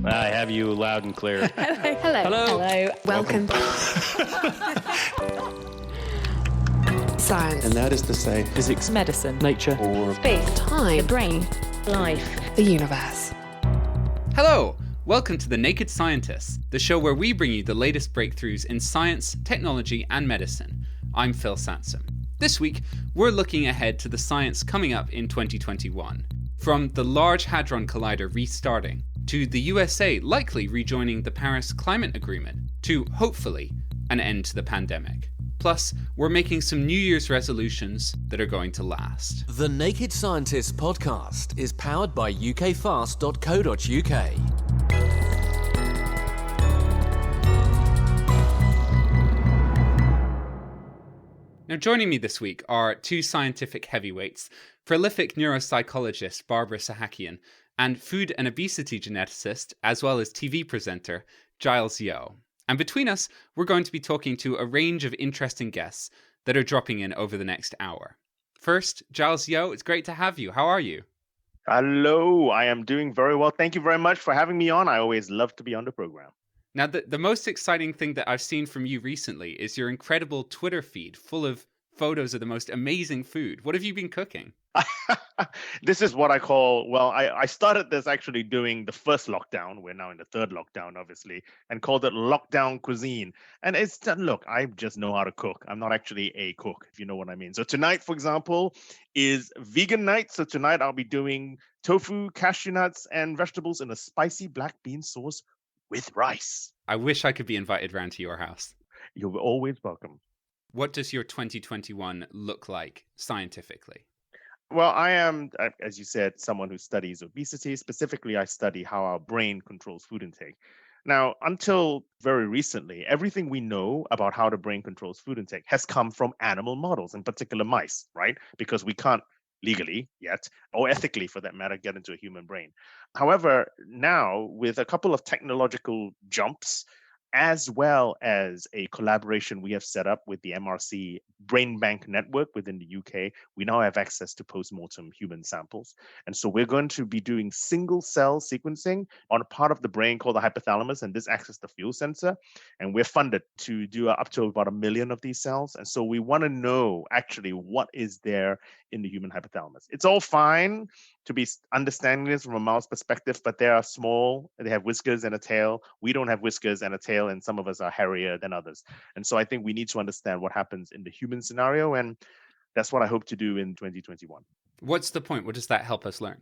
I have you loud and clear. Hello. Welcome. Science. And that is to say, physics, Medicine. nature, or Space. Time. The brain. Life. The universe. Hello! Welcome to The Naked Scientists, the show where we bring you the latest breakthroughs in science, technology, and medicine. I'm Phil Sansom. This week, we're looking ahead to the science coming up in 2021. From the Large Hadron Collider restarting, to the USA likely rejoining the Paris Climate Agreement, to, hopefully, an end to the pandemic. Plus, we're making some New Year's resolutions that are going to last. The Naked Scientists podcast is powered by ukfast.co.uk. Now, joining me this week are two scientific heavyweights, prolific neuropsychologist Barbara Sahakian and food and obesity geneticist, as well as TV presenter, Giles Yeo. And between us, we're going to be talking to a range of interesting guests that are dropping in over the next hour. First, Giles Yeo, it's great to have you. How are you? Hello, I am doing very well. Thank you very much for having me on. I always love to be on the program. Now, the most exciting thing that I've seen from you recently is your incredible Twitter feed full of photos of the most amazing food. What have you been cooking? This is what I call, I started this actually during the first lockdown. We're now in the third lockdown, obviously, and called it lockdown cuisine. And it's, look, I just know how to cook. I'm not actually a cook, if you know what I mean. So tonight, for example, is vegan night. So tonight I'll be doing tofu, cashew nuts, and vegetables in a spicy black bean sauce with rice. I wish I could be invited round to your house. You're always welcome. What does your 2021 look like scientifically? Well, I am, as you said, someone who studies obesity. Specifically, I study how our brain controls food intake. Now, until very recently, everything we know about how the brain controls food intake has come from animal models, in particular mice, right? Because we can't legally yet, or ethically for that matter, get into a human brain. However, now with a couple of technological jumps, as well as a collaboration we have set up with the MRC Brain Bank Network within the UK, we now have access to post-mortem human samples. And so we're going to be doing single cell sequencing on a part of the brain called the hypothalamus, and this acts as the fuel sensor. And we're funded to do up to about 1 million of these cells. And so we want to know actually what is there in the human hypothalamus. It's all fine to be understanding this from a mouse perspective, but they are small, they have whiskers and a tail. We don't have whiskers and a tail, and some of us are hairier than others. And so I think we need to understand what happens in the human scenario, and that's what I hope to do in 2021. What's the point? What does that help us learn?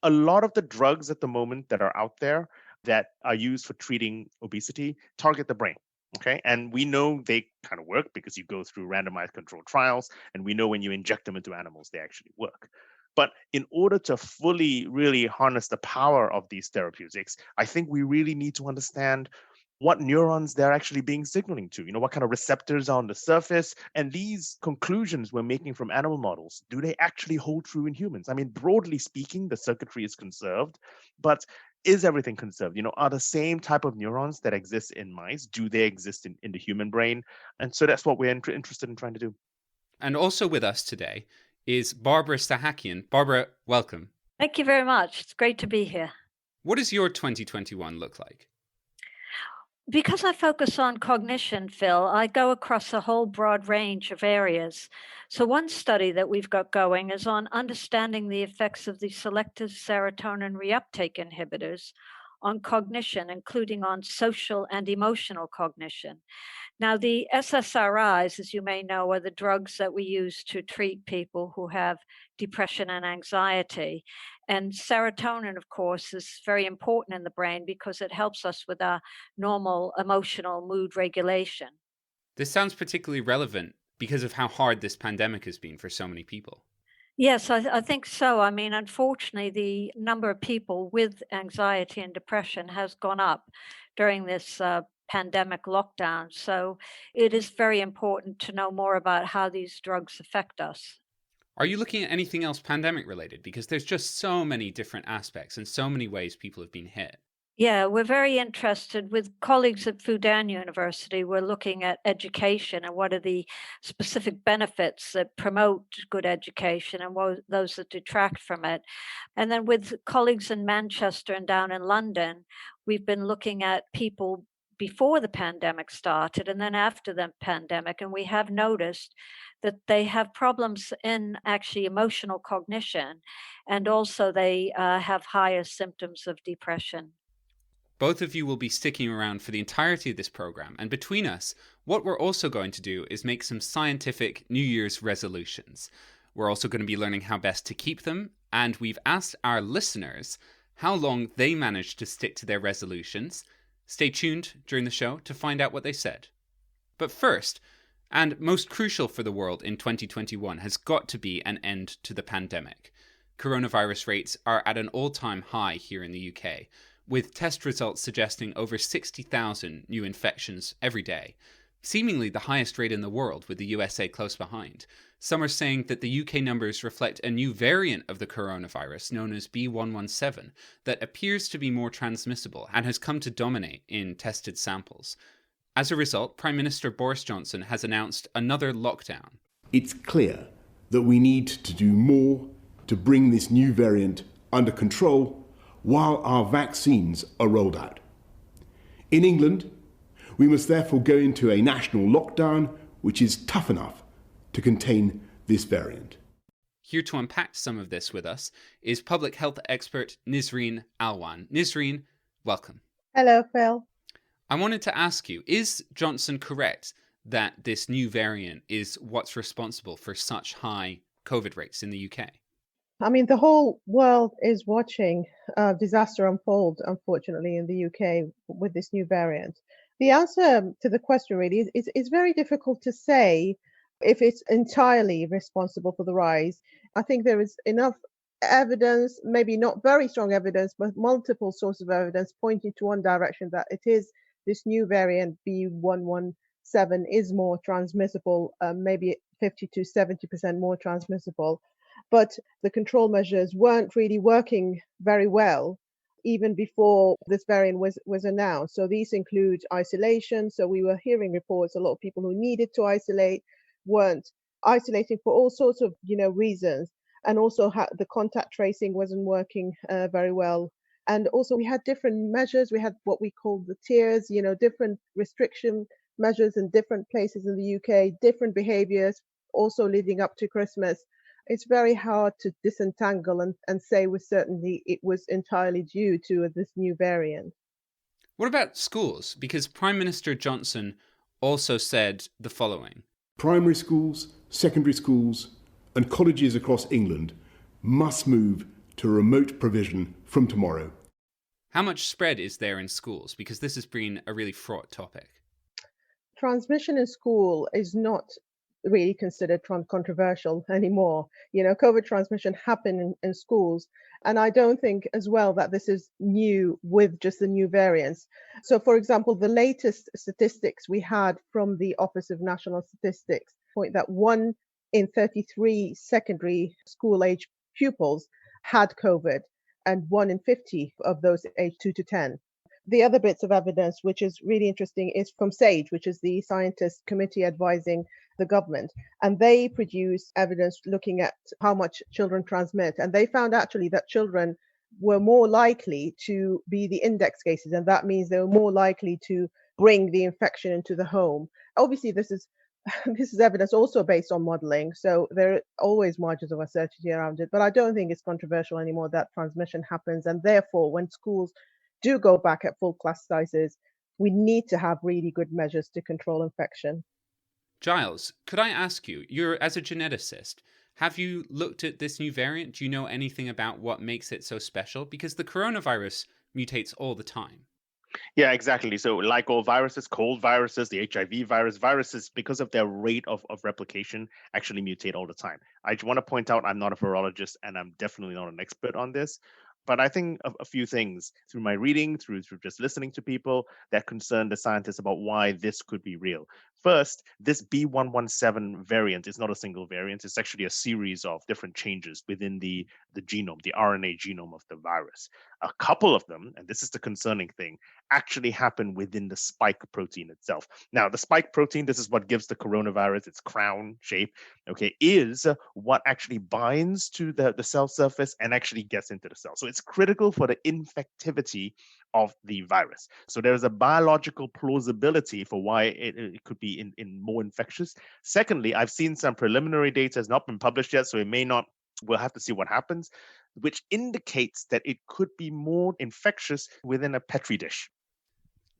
A lot of the drugs at the moment that are out there that are used for treating obesity target the brain. Okay, and we know they kind of work because you go through randomized controlled trials, and we know when you inject them into animals, they actually work. But in order to fully, really harness the power of these therapeutics, I think we really need to understand what neurons they're actually being signaling to, what kind of receptors are on the surface. And these conclusions we're making from animal models, do they actually hold true in humans? I mean, broadly speaking, the circuitry is conserved, but is everything conserved? Are the same type of neurons that exist in mice, do they exist in the human brain? And so that's what we're interested in trying to do. And also with us today is Barbara Sahakian. Barbara, welcome. Thank you very much. It's great to be here. What does your 2021 look like? Because I focus on cognition, Phil, I go across a whole broad range of areas. So one study that we've got going is on understanding the effects of the selective serotonin reuptake inhibitors on cognition, including on social and emotional cognition. Now, the SSRIs, as you may know, are the drugs that we use to treat people who have depression and anxiety. And serotonin, of course, is very important in the brain because it helps us with our normal emotional mood regulation. This sounds particularly relevant because of how hard this pandemic has been for so many people. Yes, I think so. I mean, unfortunately, the number of people with anxiety and depression has gone up during this pandemic lockdown. So it is very important to know more about how these drugs affect us. Are you looking at anything else pandemic related? Because there's just so many different aspects and so many ways people have been hit. Yeah, we're very interested with colleagues at Fudan University. We're looking at education and what are the specific benefits that promote good education and what those that detract from it. And then with colleagues in Manchester and down in London, we've been looking at people before the pandemic started and then after the pandemic. And we have noticed that they have problems in actually emotional cognition. And also they have higher symptoms of depression. Both of you will be sticking around for the entirety of this program, and between us, what we're also going to do is make some scientific New Year's resolutions. We're also going to be learning how best to keep them, and we've asked our listeners how long they managed to stick to their resolutions. Stay tuned during the show to find out what they said. But first, and most crucial for the world in 2021, has got to be an end to the pandemic. Coronavirus rates are at an all-time high here in the UK, with test results suggesting over 60,000 new infections every day, seemingly the highest rate in the world, with the USA close behind. Some are saying that the UK numbers reflect a new variant of the coronavirus known as B117 that appears to be more transmissible and has come to dominate in tested samples. As a result, Prime Minister Boris Johnson has announced another lockdown. It's clear that we need to do more to bring this new variant under control while our vaccines are rolled out. In England, we must therefore go into a national lockdown which is tough enough to contain this variant. Here to unpack some of this with us is public health expert Nisreen Alwan. Nisreen, welcome. Hello, Phil. I wanted to ask you, is Johnson correct that this new variant is what's responsible for such high COVID rates in the UK? I mean, the whole world is watching disaster unfold, unfortunately, in the UK with this new variant. The answer to the question really is very difficult to say if it's entirely responsible for the rise. I think there is enough evidence, maybe not very strong evidence, but multiple sources of evidence pointing to one direction, that it is this new variant B117 is more transmissible, maybe 50 to 70% more transmissible. But the control measures weren't really working very well even before this variant was announced. So these include isolation. So we were hearing reports, a lot of people who needed to isolate weren't isolating for all sorts of reasons. And also the contact tracing wasn't working very well. And also we had different measures. We had what we called the tiers, different restriction measures in different places in the UK, different behaviors also leading up to Christmas. It's very hard to disentangle and say with certainty it was entirely due to this new variant. What about schools? Because Prime Minister Johnson also said the following. Primary schools, secondary schools, and colleges across England must move to remote provision from tomorrow. How much spread is there in schools? Because this has been a really fraught topic. Transmission in school is not really considered controversial anymore. COVID transmission happened in schools. And I don't think as well that this is new with just the new variants. So, for example, the latest statistics we had from the Office of National Statistics point that 1 in 33 secondary school age pupils had COVID, and 1 in 50 of those aged 2 to 10. The other bits of evidence, which is really interesting, is from SAGE, which is the scientist committee advising the government. And they produce evidence looking at how much children transmit. And they found actually that children were more likely to be the index cases. And that means they were more likely to bring the infection into the home. Obviously, this is evidence also based on modeling. So there are always margins of uncertainty around it. But I don't think it's controversial anymore that transmission happens. And therefore, when schools do go back at full class sizes, we need to have really good measures to control infection. Giles, could I ask you, as a geneticist, have you looked at this new variant? Do you know anything about what makes it so special? Because the coronavirus mutates all the time. Yeah, exactly. So like all viruses, cold viruses, the HIV viruses, because of their rate of replication, actually mutate all the time. I want to point out I'm not a virologist and I'm definitely not an expert on this. But I think a few things through my reading, through just listening to people that concern the scientists about why this could be real. First, this B117 variant is not a single variant. It's actually a series of different changes within the genome, the RNA genome of the virus. A couple of them, and this is the concerning thing, actually happen within the spike protein itself. Now, the spike protein, this is what gives the coronavirus its crown shape, okay, is what actually binds to the cell surface and actually gets into the cell. So it's critical for the infectivity of the virus. So there's a biological plausibility for why it could be in more infectious. Secondly, I've seen some preliminary data, has not been published yet, so it may not, we'll have to see what happens, which indicates that it could be more infectious within a petri dish.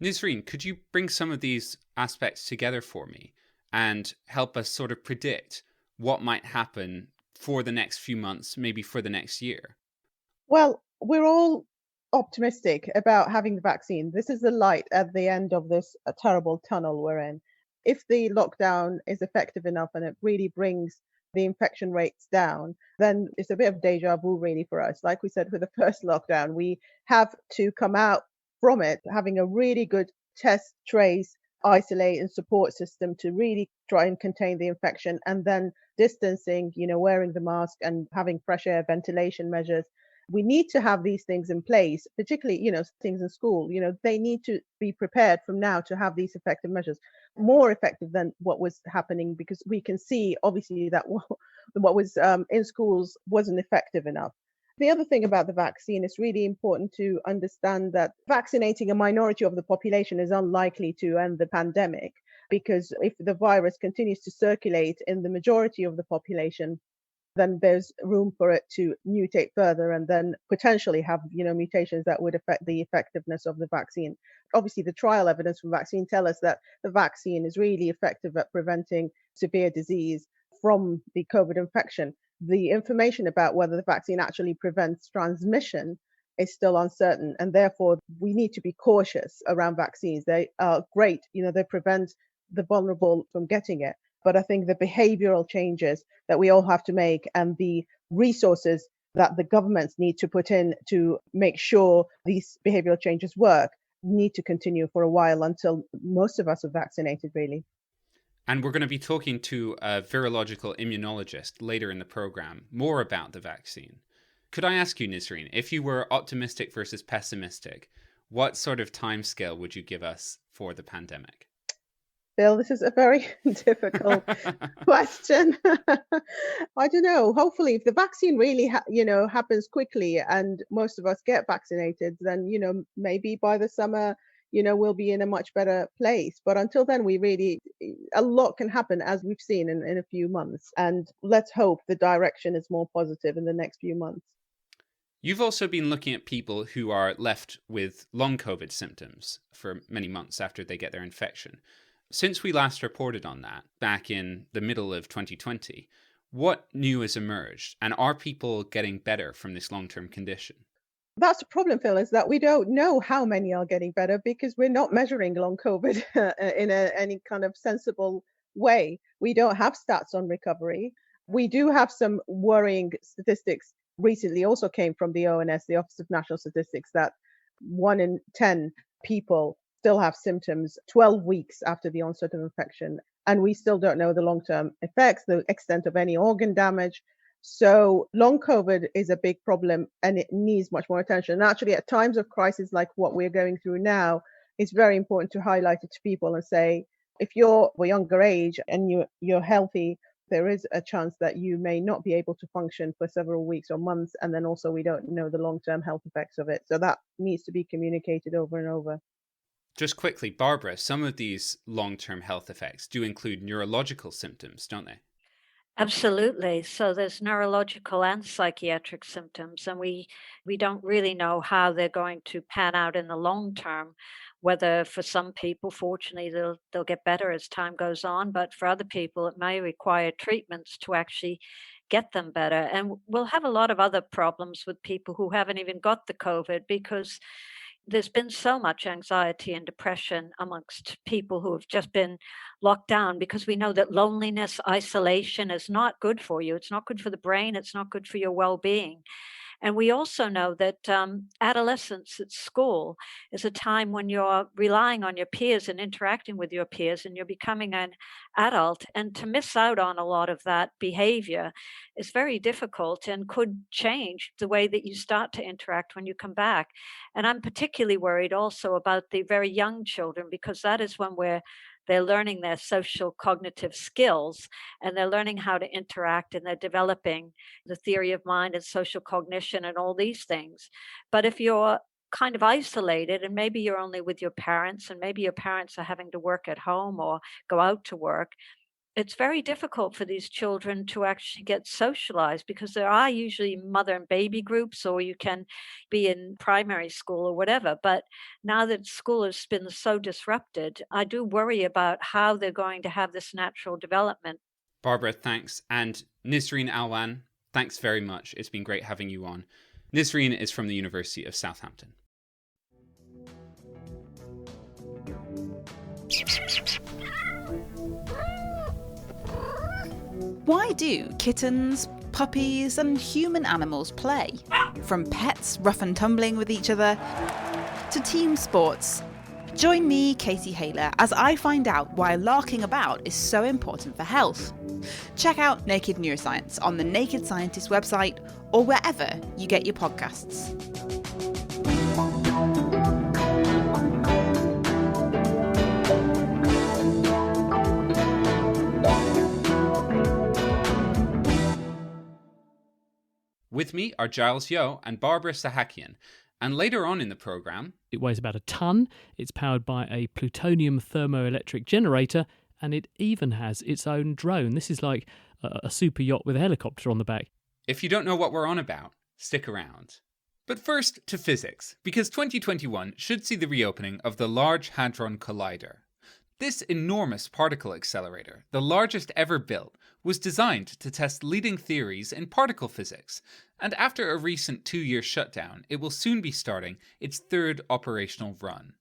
Nisreen, could you bring some of these aspects together for me and help us sort of predict what might happen for the next few months, maybe for the next year? Well, we're all optimistic about having the vaccine. This is the light at the end of this terrible tunnel we're in. If the lockdown is effective enough and it really brings the infection rates down, then it's a bit of deja vu really for us. Like we said with the first lockdown, we have to come out from it having a really good test, trace, isolate and support system to really try and contain the infection, and then distancing, wearing the mask and having fresh air ventilation measures. We need to have these things in place, particularly, things in school, they need to be prepared from now to have these effective measures, more effective than what was happening, because we can see obviously that what was in schools wasn't effective enough. The other thing about the vaccine, it's really important to understand that vaccinating a minority of the population is unlikely to end the pandemic, because if the virus continues to circulate in the majority of the population, then there's room for it to mutate further and then potentially have, mutations that would affect the effectiveness of the vaccine. Obviously, the trial evidence from vaccine tell us that the vaccine is really effective at preventing severe disease from the COVID infection. The information about whether the vaccine actually prevents transmission is still uncertain, and therefore we need to be cautious around vaccines. They are great, they prevent the vulnerable from getting it. But I think the behavioral changes that we all have to make and the resources that the governments need to put in to make sure these behavioral changes work need to continue for a while until most of us are vaccinated, really. And we're going to be talking to a virological immunologist later in the program more about the vaccine. Could I ask you, Nisreen, if you were optimistic versus pessimistic, what sort of timescale would you give us for the pandemic? Bill, this is a very difficult question. I don't know. Hopefully, if the vaccine really, happens quickly and most of us get vaccinated, then, maybe by the summer, we'll be in a much better place. But until then, a lot can happen, as we've seen in a few months. And let's hope the direction is more positive in the next few months. You've also been looking at people who are left with long COVID symptoms for many months after they get their infection. Since we last reported on that back in the middle of 2020, what new has emerged? And are people getting better from this long-term condition? That's the problem, Phil, is that we don't know how many are getting better because we're not measuring long COVID in any kind of sensible way. We don't have stats on recovery. We do have some worrying statistics recently also came from the ONS, the Office of National Statistics, that 1 in 10 people still have symptoms 12 weeks after the onset of infection. And we still don't know the long-term effects, the extent of any organ damage. So long COVID is a big problem and it needs much more attention. And actually, at times of crisis like what we're going through now, it's very important to highlight it to people and say, if you're a younger age and you're healthy, there is a chance that you may not be able to function for several weeks or months. And then also we don't know the long-term health effects of it. So that needs to be communicated over and over. Just quickly, Barbara, some of these long-term health effects do include neurological symptoms, don't they? Absolutely. So there's neurological and psychiatric symptoms, and we don't really know how they're going to pan out in the long term. Whether for some people, fortunately, they'll get better as time goes on, but for other people, it may require treatments to actually get them better. And we'll have a lot of other problems with people who haven't even got the COVID because there's been so much anxiety and depression amongst people who have just been locked down, because we know that loneliness, isolation is not good for you. It's not good for the brain. It's not good for your well-being. And we also know that adolescence at school is a time when you're relying on your peers and interacting with your peers, and you're becoming an adult. And to miss out on a lot of that behavior is very difficult and could change the way that you start to interact when you come back. And I'm particularly worried also about the very young children, because that is when they're learning their social cognitive skills, and they're learning how to interact, and they're developing the theory of mind and social cognition and all these things. But if you're kind of isolated, and maybe you're only with your parents, and maybe your parents are having to work at home or go out to work, it's very difficult for these children to actually get socialized, because there are usually mother and baby groups, or you can be in primary school or whatever. But now that school has been so disrupted, I do worry about how they're going to have this natural development. Barbara, thanks. And Nisreen Alwan, thanks very much. It's been great having you on. Nisreen is from the University of Southampton. Why do kittens, puppies, and human animals play? From pets rough and tumbling with each other to team sports. Join me, Katie Hayler, as I find out why larking about is so important for health. Check out Naked Neuroscience on the Naked Scientist website or wherever you get your podcasts. With me are Giles Yeo and Barbara Sahakian. And later on in the programme... It weighs about a tonne, it's powered by a plutonium thermoelectric generator, and it even has its own drone. This is like a super yacht with a helicopter on the back. If you don't know what we're on about, stick around. But first to physics, because 2021 should see the reopening of the Large Hadron Collider. This enormous particle accelerator, the largest ever built, was designed to test leading theories in particle physics, and after a recent 2-year shutdown, it will soon be starting its third operational run.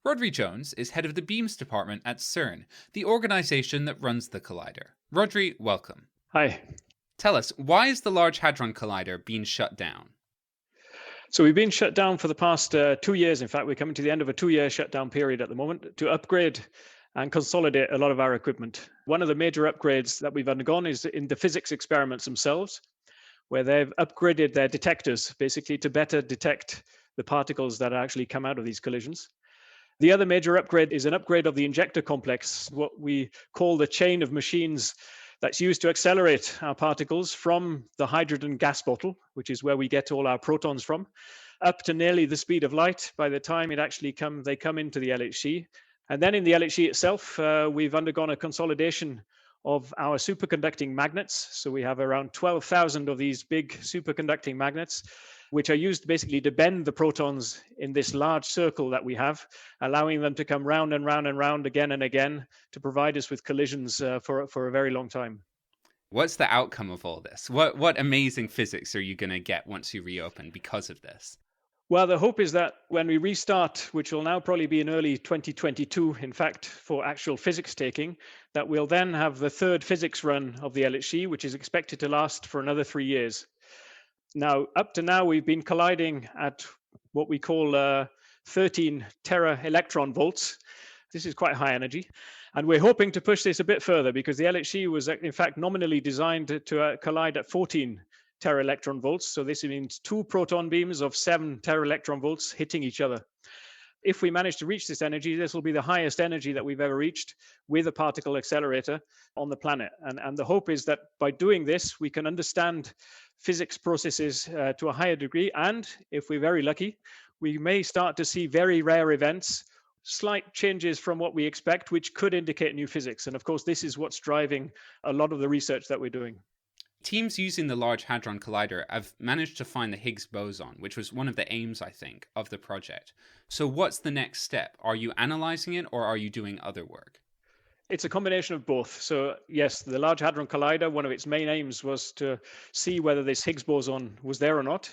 Rodri Jones is head of the Beams department at CERN, the organisation that runs the collider. Rodri, welcome. Hi. Tell us, why is the Large Hadron Collider being shut down? So we've been shut down for the past 2 years. In fact, we're coming to the end of a 2-year shutdown period at the moment to upgrade and consolidate a lot of our equipment. One of the major upgrades that we've undergone is in the physics experiments themselves, where they've upgraded their detectors basically to better detect the particles that actually come out of these collisions. The other major upgrade is an upgrade of the injector complex, what we call the chain of machines that's used to accelerate our particles from the hydrogen gas bottle, which is where we get all our protons from, up to nearly the speed of light by the time they come into the LHC. And then in the LHC itself, we've undergone a consolidation of our superconducting magnets. So we have around 12,000 of these big superconducting magnets, which are used basically to bend the protons in this large circle that we have, allowing them to come round and round and round again and again to provide us with collisions for a very long time. What's the outcome of all this? What amazing physics are you going to get once you reopen because of this? Well, the hope is that when we restart, which will now probably be in early 2022, in fact, for actual physics taking, that we'll then have the third physics run of the LHC, which is expected to last for another 3 years. Now, up to now, we've been colliding at what we call 13 tera electron volts. This is quite high energy. And we're hoping to push this a bit further because the LHC was, in fact, nominally designed to collide at 14 tera electron volts. So this means 2 proton beams of 7 tera electron volts hitting each other. If we manage to reach this energy, this will be the highest energy that we've ever reached with a particle accelerator on the planet. And the hope is that by doing this, we can understand physics processes to a higher degree. And if we're very lucky, we may start to see very rare events, slight changes from what we expect, which could indicate new physics. And of course, this is what's driving a lot of the research that we're doing. Teams using the Large Hadron Collider have managed to find the Higgs boson, which was one of the aims, I think, of the project. So what's the next step? Are you analyzing it or are you doing other work? It's a combination of both. So yes, the Large Hadron Collider, one of its main aims was to see whether this Higgs boson was there or not.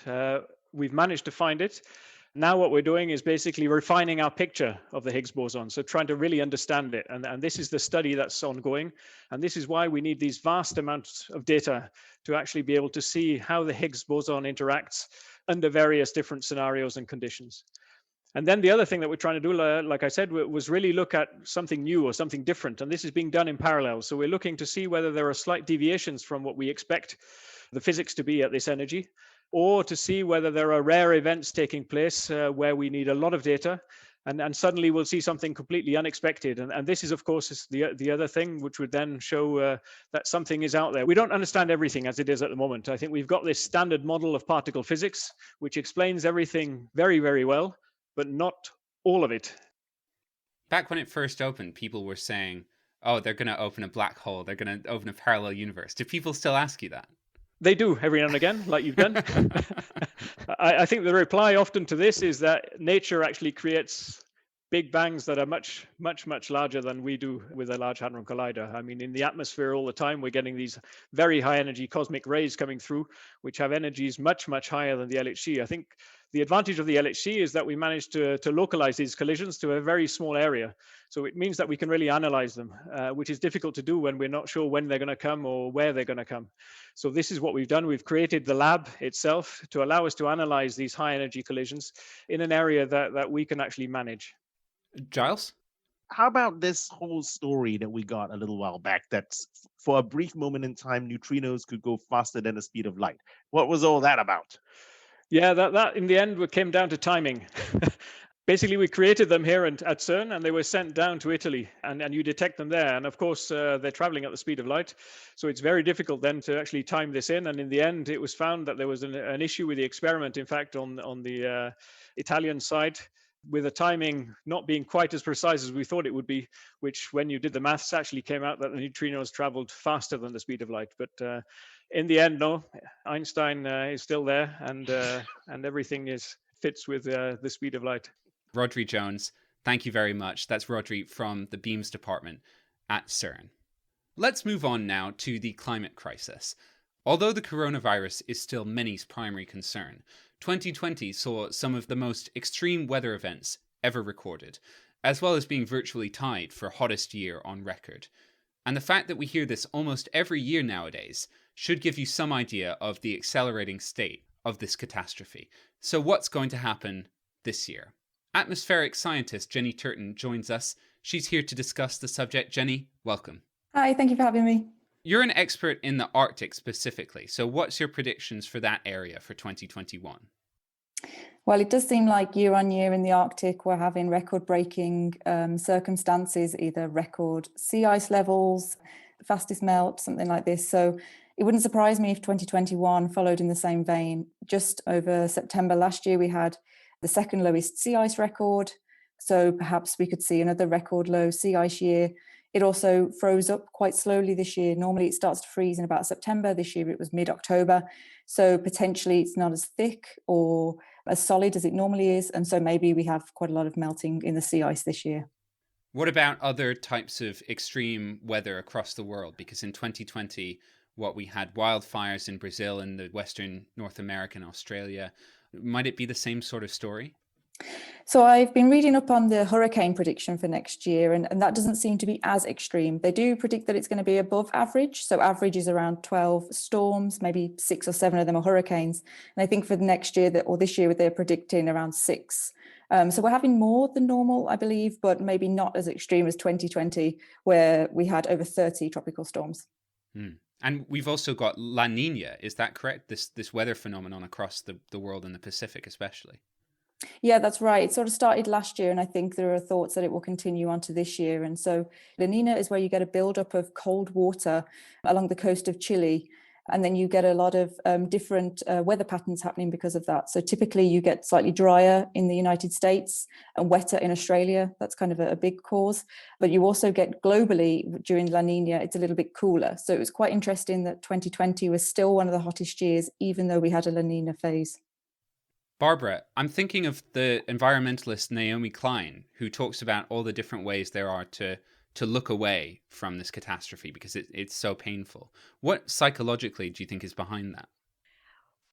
We've managed to find it. Now what we're doing is basically refining our picture of the Higgs boson, so trying to really understand it. And this is the study that's ongoing. And this is why we need these vast amounts of data to actually be able to see how the Higgs boson interacts under various different scenarios and conditions. And then the other thing that we're trying to do, like I said, was really look at something new or something different. And this is being done in parallel. So we're looking to see whether there are slight deviations from what we expect the physics to be at this energy, or to see whether there are rare events taking place where we need a lot of data, and suddenly we'll see something completely unexpected. And this is, of course, the other thing, which would then show that something is out there. We don't understand everything as it is at the moment. I think we've got this standard model of particle physics, which explains everything very, very well, but not all of it. Back when it first opened, people were saying, oh, they're going to open a black hole, they're going to open a parallel universe. Do people still ask you that? They do every now and again, like you've done. I think the reply often to this is that nature actually creates big bangs that are much, much, much larger than we do with a Large Hadron Collider. I mean, in the atmosphere all the time, we're getting these very high energy cosmic rays coming through, which have energies much, much higher than the LHC. I think the advantage of the LHC is that we managed to localize these collisions to a very small area. So it means that we can really analyze them, which is difficult to do when we're not sure when they're going to come or where they're going to come. So this is what we've done. We've created the lab itself to allow us to analyze these high energy collisions in an area that we can actually manage. Giles? How about this whole story that we got a little while back that for a brief moment in time, neutrinos could go faster than the speed of light? What was all that about? Yeah, that in the end came down to timing. Basically, we created them here at CERN, and they were sent down to Italy, and you detect them there. And of course, they're traveling at the speed of light. So it's very difficult then to actually time this in. And in the end, it was found that there was an issue with the experiment, in fact, on the Italian side, with the timing not being quite as precise as we thought it would be, which when you did the maths actually came out that the neutrinos traveled faster than the speed of light. But in the end, no, Einstein is still there, and everything fits with the speed of light. Rodri Jones, thank you very much. That's Rodri from the Beams department at CERN. Let's move on now to the climate crisis. Although the coronavirus is still many's primary concern, 2020 saw some of the most extreme weather events ever recorded, as well as being virtually tied for hottest year on record. And the fact that we hear this almost every year nowadays should give you some idea of the accelerating state of this catastrophe. So what's going to happen this year? Atmospheric scientist Jenny Turton joins us. She's here to discuss the subject. Jenny, welcome. Hi, thank you for having me. You're an expert in the Arctic specifically, so what's your predictions for that area for 2021? Well, it does seem like year on year in the Arctic, we're having record-breaking circumstances, either record sea ice levels, fastest melt, something like this. So it wouldn't surprise me if 2021 followed in the same vein. Just over September last year, we had the second lowest sea ice record. So perhaps we could see another record low sea ice year. It also froze up quite slowly this year. Normally it starts to freeze in about September. This year it was mid-October. So potentially it's not as thick or as solid as it normally is. And so maybe we have quite a lot of melting in the sea ice this year. What about other types of extreme weather across the world? Because in 2020, we had wildfires in Brazil and the Western North America and Australia. Might it be the same sort of story? So I've been reading up on the hurricane prediction for next year, and that doesn't seem to be as extreme. They do predict that it's going to be above average. So average is around 12 storms, maybe 6 or 7 of them are hurricanes. And I think for the next year this year, they're predicting around 6. So we're having more than normal, I believe, but maybe not as extreme as 2020, where we had over 30 tropical storms. And we've also got La Nina, is that correct? This weather phenomenon across the world and the Pacific especially. Yeah, that's right. It sort of started last year, and I think there are thoughts that it will continue on to this year. And so La Nina is where you get a buildup of cold water along the coast of Chile, and then you get a lot of different weather patterns happening because of that. So typically you get slightly drier in the United States and wetter in Australia. That's kind of a big cause. But you also get globally during La Nina, it's a little bit cooler. So it was quite interesting that 2020 was still one of the hottest years, even though we had a La Nina phase. Barbara, I'm thinking of the environmentalist Naomi Klein, who talks about all the different ways there are to look away from this catastrophe because it's so painful. What psychologically do you think is behind that?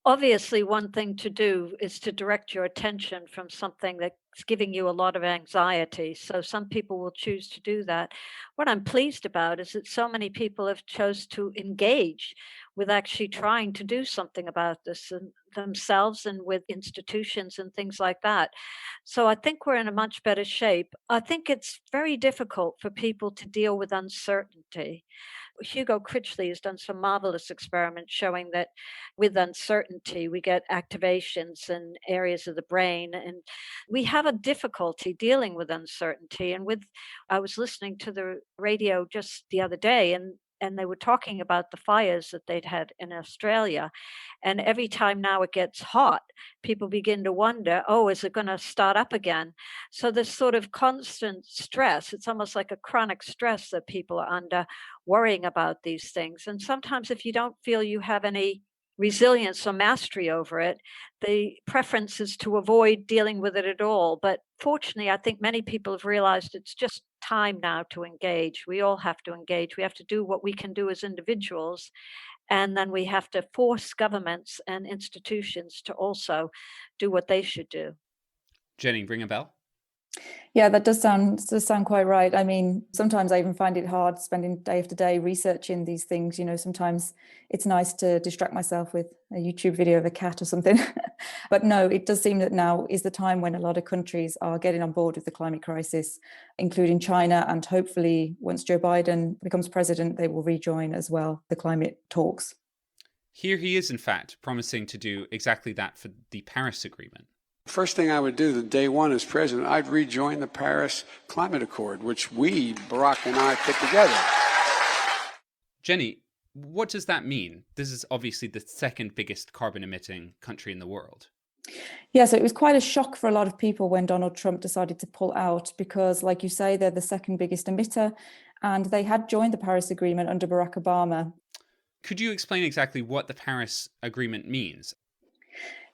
Obviously, one thing to do is to direct your attention from something that's giving you a lot of anxiety. So some people will choose to do that. What I'm pleased about is that so many people have chose to engage with actually trying to do something about this and themselves and with institutions and things like that. So I think we're in a much better shape. I think it's very difficult for people to deal with uncertainty. Hugo Critchley has done some marvelous experiments showing that with uncertainty, we get activations in areas of the brain. And we have a difficulty dealing with uncertainty. And I was listening to the radio just the other day, and they were talking about the fires that they'd had in Australia. And every time now it gets hot, people begin to wonder, oh, is it going to start up again? So this sort of constant stress, it's almost like a chronic stress that people are under, worrying about these things. And sometimes if you don't feel you have any resilience or mastery over it, the preference is to avoid dealing with it at all. But fortunately, I think many people have realized it's just time now to engage. We all have to engage. We have to do what we can do as individuals. And then we have to force governments and institutions to also do what they should do. Jenny, ring a bell? Yeah, that does sound quite right. I mean, sometimes I even find it hard spending day after day researching these things. You know, sometimes it's nice to distract myself with a YouTube video of a cat or something. But no, it does seem that now is the time when a lot of countries are getting on board with the climate crisis, including China. And hopefully, once Joe Biden becomes president, they will rejoin as well the climate talks. Here he is, in fact, promising to do exactly that for the Paris Agreement. First thing I would do the day one as president, I'd rejoin the Paris Climate Accord, which Barack and I put together. Jenny, what does that mean? This is obviously the second biggest carbon emitting country in the world. Yeah, so it was quite a shock for a lot of people when Donald Trump decided to pull out because, like you say, they're the second biggest emitter and they had joined the Paris Agreement under Barack Obama. Could you explain exactly what the Paris Agreement means?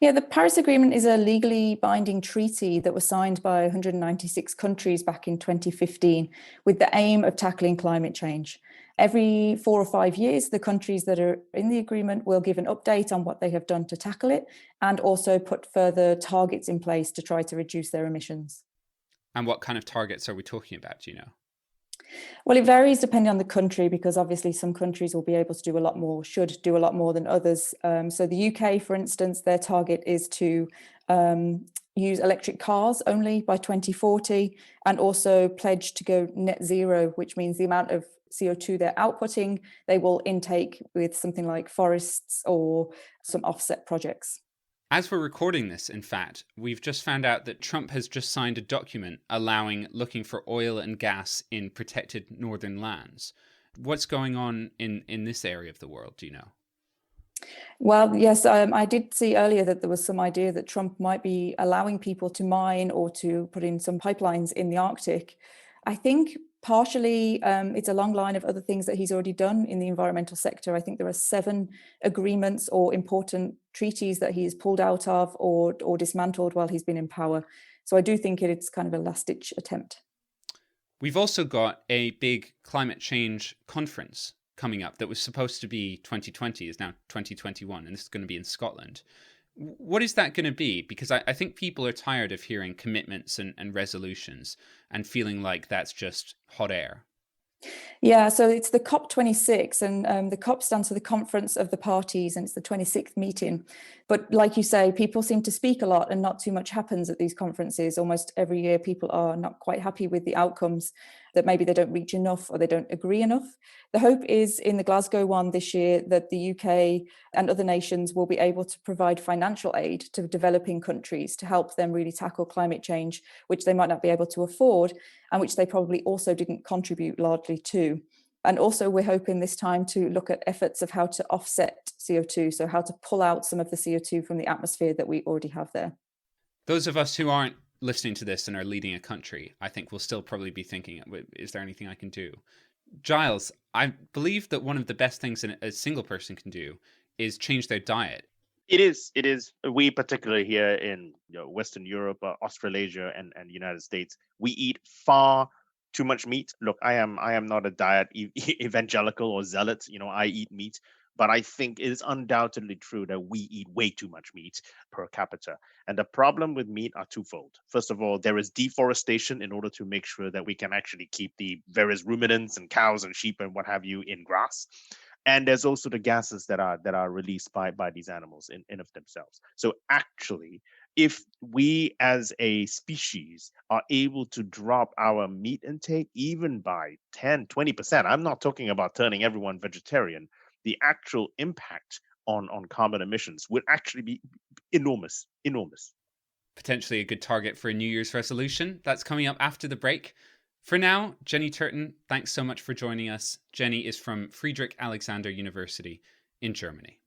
Yeah, the Paris Agreement is a legally binding treaty that was signed by 196 countries back in 2015 with the aim of tackling climate change. Every 4 or 5 years, the countries that are in the agreement will give an update on what they have done to tackle it and also put further targets in place to try to reduce their emissions. And what kind of targets are we talking about, do you know? Well, it varies depending on the country because obviously some countries will be able to do a lot more, should do a lot more than others. So the UK, for instance, their target is to use electric cars only by 2040 and also pledge to go net zero, which means the amount of CO2 they're outputting, they will intake with something like forests or some offset projects. As we're recording this, in fact, we've just found out that Trump has just signed a document allowing looking for oil and gas in protected northern lands. What's going on in this area of the world, do you know? Well, yes, I did see earlier that there was some idea that Trump might be allowing people to mine or to put in some pipelines in the Arctic. I think partially it's a long line of other things that he's already done in the environmental sector. I think there are 7 agreements or important treaties that he's pulled out of or dismantled while he's been in power. So I do think it's kind of a last-ditch attempt. We've also got a big climate change conference coming up that was supposed to be 2020, is now 2021, and this is going to be in Scotland. What is that going to be? Because I think people are tired of hearing commitments and resolutions and feeling like that's just hot air. Yeah, so it's the COP26 and the COP stands for the Conference of the Parties and it's the 26th meeting. But like you say, people seem to speak a lot and not too much happens at these conferences. Almost every year people are not quite happy with the outcomes, that maybe they don't reach enough or they don't agree enough. The hope is in the Glasgow one this year that the UK and other nations will be able to provide financial aid to developing countries to help them really tackle climate change, which they might not be able to afford and which they probably also didn't contribute largely to. And also we're hoping this time to look at efforts of how to offset CO2, so how to pull out some of the CO2 from the atmosphere that we already have there. Those of us who aren't listening to this and are leading a country, I think will still probably be thinking, is there anything I can do? Giles, I believe that one of the best things a single person can do is change their diet. It is. We particularly here in Western Europe, Australasia, and the United States, we eat far too much meat. Look, I am not a diet evangelical or zealot. I eat meat, But I think it is undoubtedly true that we eat way too much meat per capita. And the problem with meat are twofold. First of all, there is deforestation in order to make sure that we can actually keep the various ruminants and cows and sheep and what have you in grass. And there's also the gases that are released by these animals in of themselves. So actually, if we as a species are able to drop our meat intake even by 10-20%, I'm not talking about turning everyone vegetarian, the actual impact on carbon emissions would actually be enormous. Potentially a good target for a New Year's resolution. That's coming up after the break. For now, Jenny Turton, thanks so much for joining us. Jenny is from Friedrich Alexander University in Germany.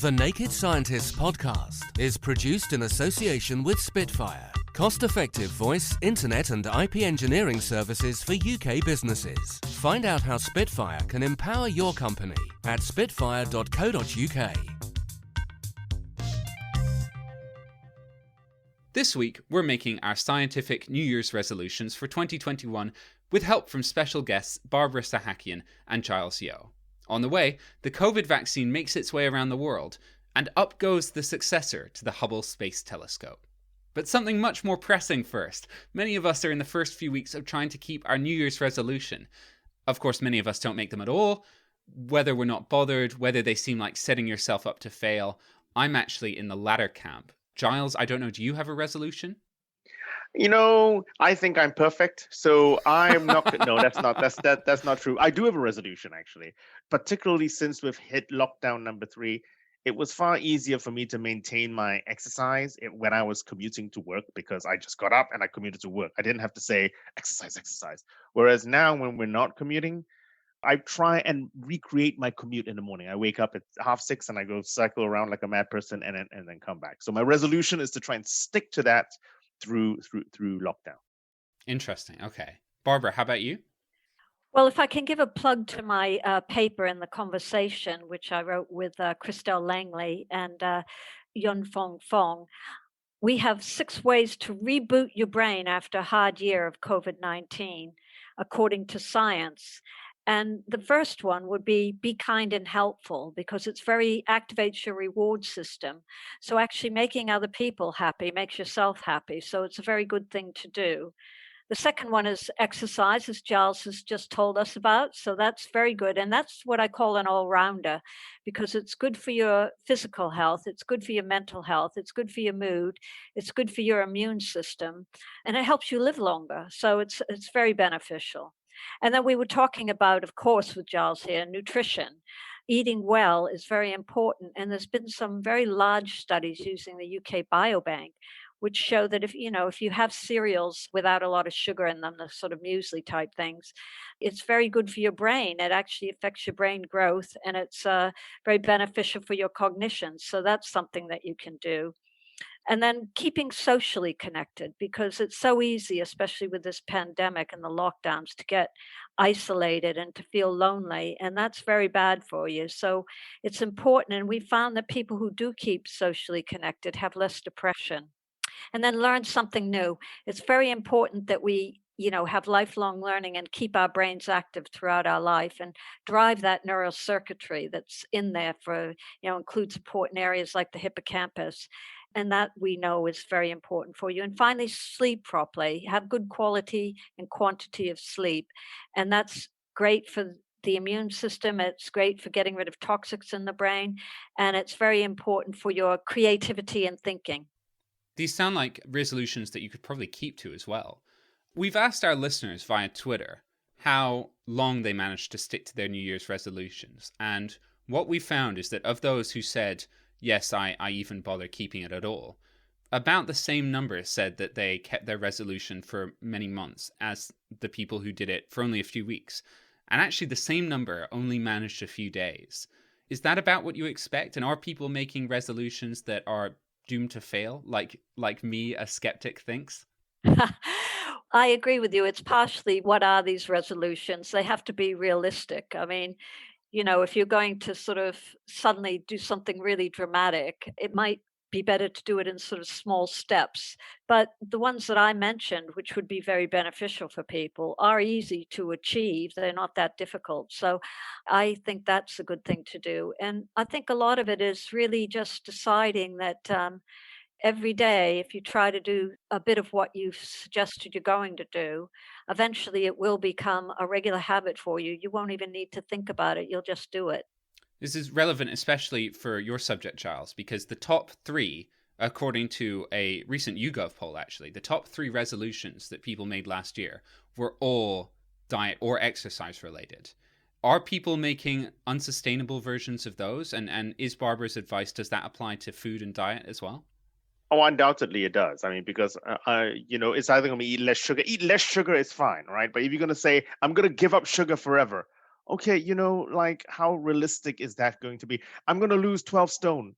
The Naked Scientists podcast is produced in association with Spitfire, cost-effective voice, internet and IP engineering services for UK businesses. Find out how Spitfire can empower your company at spitfire.co.uk. This week, we're making our scientific New Year's resolutions for 2021 with help from special guests Barbara Sahakian and Giles Yeo. On the way, the COVID vaccine makes its way around the world, and up goes the successor to the Hubble Space Telescope. But something much more pressing first. Many of us are in the first few weeks of trying to keep our New Year's resolution. Of course, many of us don't make them at all. Whether we're not bothered, whether they seem like setting yourself up to fail, I'm actually in the latter camp. Giles, I don't know, do you have a resolution? I think I'm perfect, so I'm not. No, that's not true. I do have a resolution, actually, particularly since we've hit lockdown number 3. It was far easier for me to maintain my exercise when I was commuting to work because I just got up and I commuted to work. I didn't have to say exercise. Whereas now, when we're not commuting, I try and recreate my commute in the morning. I wake up at 6:30 and I go cycle around like a mad person and then come back. So my resolution is to try and stick to that through lockdown. Interesting. Okay. Barbara, how about you? Well, if I can give a plug to my paper in the conversation, which I wrote with Christelle Langley and Yunfeng Fong, we have 6 ways to reboot your brain after a hard year of COVID-19, according to science. And the first one would be kind and helpful, because it's very activates your reward system. So actually making other people happy makes yourself happy. So it's a very good thing to do. The second one is exercise, as Giles has just told us about. So that's very good. And that's what I call an all-rounder, because it's good for your physical health. It's good for your mental health. It's good for your mood. It's good for your immune system. And it helps you live longer. So it's very beneficial. And then we were talking about, of course, with Giles here, nutrition. Eating well is very important. And there's been some very large studies using the UK Biobank, which show that if you have cereals without a lot of sugar in them, the sort of muesli type things, it's very good for your brain. It actually affects your brain growth, and it's very beneficial for your cognition. So that's something that you can do. And then keeping socially connected, because it's so easy, especially with this pandemic and the lockdowns, to get isolated and to feel lonely. And that's very bad for you. So it's important. And we found that people who do keep socially connected have less depression. And then learn something new. It's very important that we have lifelong learning and keep our brains active throughout our life and drive that neural circuitry that's in there for, includes important areas like the hippocampus. And that we know is very important for you. And finally, sleep properly. Have good quality and quantity of sleep. And that's great for the immune system. It's great for getting rid of toxics in the brain. And it's very important for your creativity and thinking. These sound like resolutions that you could probably keep to as well. We've asked our listeners via Twitter how long they managed to stick to their New Year's resolutions. And what we found is that of those who said, yes, I even bother keeping it at all, about the same number said that they kept their resolution for many months as the people who did it for only a few weeks. And actually the same number only managed a few days. Is that about what you expect? And are people making resolutions that are doomed to fail, like me, a skeptic, thinks? I agree with you. It's partially, what are these resolutions? They have to be realistic. I mean, if you're going to sort of suddenly do something really dramatic, it might be better to do it in sort of small steps. But the ones that I mentioned, which would be very beneficial for people, are easy to achieve. They're not that difficult. So I think that's a good thing to do. And I think a lot of it is really just deciding that every day, if you try to do a bit of what you've suggested you're going to do, eventually it will become a regular habit for you. You won't even need to think about it. You'll just do it. This is relevant especially for your subject, Giles, because the top 3, according to a recent YouGov poll actually, the top 3 resolutions that people made last year were all diet or exercise related. Are people making unsustainable versions of those? And is Barbara's advice, does that apply to food and diet as well? Oh, undoubtedly it does. I mean, because, it's either going to be eat less sugar. Eat less sugar is fine, right? But if you're going to say, I'm going to give up sugar forever, okay, like how realistic is that going to be? I'm going to lose 12 stone.